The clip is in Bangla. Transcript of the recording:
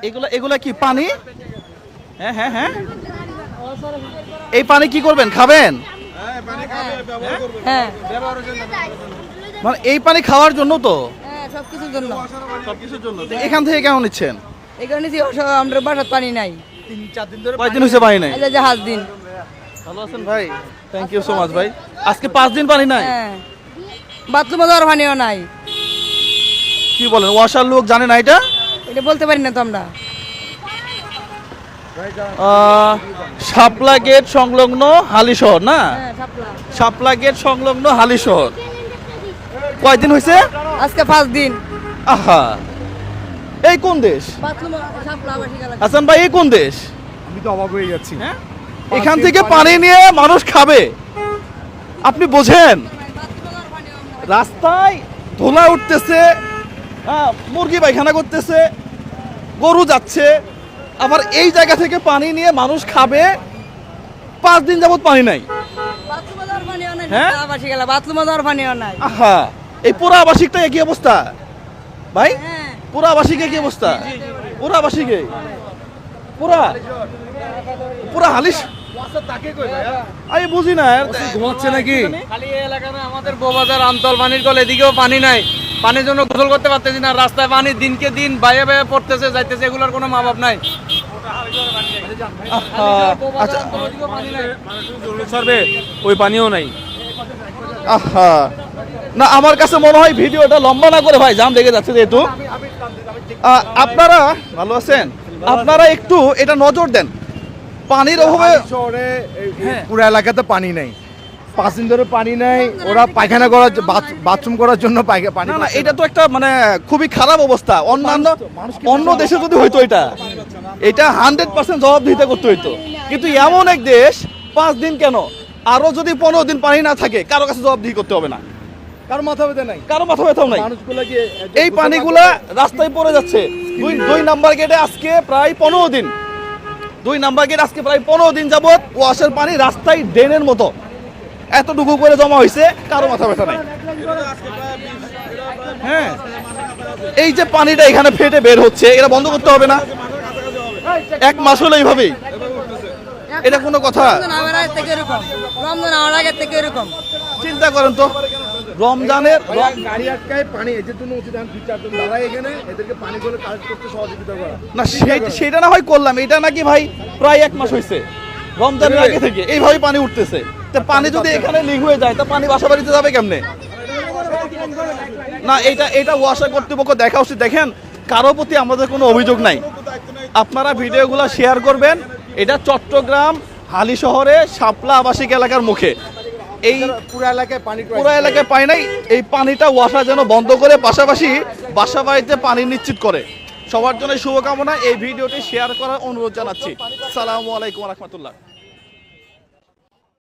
এগুলা এগুলা কি পানি? হ্যাঁ হ্যাঁ হ্যাঁ, এই পানি কি করবেন, খাবেন? হ্যাঁ মানে এই পানি খাওয়ার জন্য তো? হ্যাঁ সবকিছুর জন্য। সবকিছুর জন্য। তো এখান থেকে কেমন নিচ্ছেন? এই কারণে যে আমরা বাসার পানি নাই, 3-4 দিন ধরে। কয়দিন হয়েছে পানি নাই? এই যে জাহাজ দিন। ভালো আছেন ভাই? থ্যাংক ইউ সো মাচ ভাই। আজকে 5 দিন পানি নাই? হ্যাঁ বাথরুমে যাওয়ার পানিও নাই। কি বলেন, ওয়াসার লোক জানে না এটা? এটা বলতে পারি না তো আমরা। শাপলা গেট সংলগ্ন হালিশহর না? হ্যাঁ শাপলা। শাপলা গেট সংলগ্ন হালিশহর। কয়দিন হয়েছে? আজকে 5 দিন। আহা, এই কোন দেশ? বাথরুম শাপলা আবাসিক এলাকা। হাসান ভাই, এই কোন দেশ? আমি তো অবাক হয়ে যাচ্ছি। হ্যাঁ, এখান থেকে পানি নিয়ে মানুষ খাবে, আপনি বোঝেন? বাথরুমে যাওয়ার পানিও নাই। রাস্তায় ধুলা উঠতেছে, মুরগি পায়খানা করতেছে, গরু যাচ্ছে, আবার এই জায়গা থেকে পানি নিয়ে মানুষ খাবে। 5 দিন যাবত পানি নাই। বাথরুমে যাওয়ার পানিও নাই। হ্যাঁ? আবাসিক এলাকা, বাথরুমে যাওয়ার পানিও নাই। আহা, এই পুরো আবাসিকটা একই অবস্থা ভাই? হ্যাঁ পুরো আবাসিক একই অবস্থা? পুরো আবাসিকে পুরা পুরা হালিশ? আমি বুঝি না, ঘুমাচ্ছে নাকি? খালি এই এলাকা না, আমাদের বউবাজার আমতল পানির কল এদিকেও পানি নাই। পানির জন্য গোসল করতে পারতেছি না, রাস্তায় পানি দিনকে দিন বাইরে বাইরে পড়তেছে যাইতেছে, এগুলোর কোনো মা বাপ নাই। আচ্ছা, ওই পানিও নাই। আহা, না আমার কাছে মনে হয় ভিডিওটা লম্বা না করে ভাই, জাম লেগে যাচ্ছে যেহেতু। আপনারা ভালো আছেন? আপনারা একটু এটা নজর দেন, পানির অভাবে শহরে হ্যাঁ। পুরো এলাকাতে পানি নাই, 5 দিন ধরে পানি নাই। ওরা পায়খানা করার বাথরুম করার জন্য পানি। না না, এটা তো একটা মানে খুবই খারাপ অবস্থা। অন্যান্য অন্য দেশে যদি হইতো এটা 100% জবাবদিহিতা করতে হইতো, কিন্তু এমন এক দেশ 5 দিন কেন, আরো যদি 15 দিন পানি না থাকে কারো কাছে জবাবদিহি করতে হবে না, কার মাথা ব্যথা নাই, কারো মাথা ব্যথাও নাই। মানুষগুলো কি এই পানিগুলা রাস্তায় পড়ে যাচ্ছে। দুই নাম্বার গেটে আজকে প্রায় 15 দিন, 2 নাম্বার গেট আজকে প্রায় 15 দিন যাবত ওয়াশের পানি রাস্তায় ড্রেনের মতো এতটুকু করে জমা হয়েছে, কারো মাথা ব্যথা নাই। হ্যাঁ, এই যে পানিটা এখানে ফেটে বের হচ্ছে, এটা বন্ধ করতে হবে না? 1 মাস হলো এইভাবেই, এটা কোনো কথা? রমজান আমার আগে থেকে এরকম, রমজান আমার আগে থেকে এরকম। চিন্তা করেন তো, রমজানের গাড়ি আটকায় পানি এদের জন্য উচিত 2-4 জন দাঁড়ায় এখানে, এদেরকে পানি করে কাজ করতে সহযোগিতা করা। না সেটা না হয় করলাম, এটা নাকি ভাই প্রায় 1 মাস হয়েছে, রমজানের আগে থেকে এইভাবে পানি উঠতেছে। তা পানি যদি এখানে লিক হয়ে যায় তা পানি বাসা বাড়িতে যাবে কেমনে? না এটা ওয়াসা কর্তৃপক্ষ দেখা উচিত। দেখেন, কারো প্রতি আমাদের কোনো অভিযোগ নাই, আপনারা ভিডিওগুলো শেয়ার করবেন। এটা চট্টগ্রাম হালিশহরে শাপলা আবাসিক এলাকার মুখে এই পুরো এলাকায় পানি পুরো এলাকায় পানি নাই। এই পানিটা ওয়াসা যেন বন্ধ করে, পাশাপাশি বাসা বাড়িতে পানি নিশ্চিত করে। সবার জন্য শুভকামনা। এই ভিডিওটি শেয়ার করার অনুরোধ জানাচ্ছি। আসসালামু আলাইকুম ওয়া রাহমাতুল্লাহ।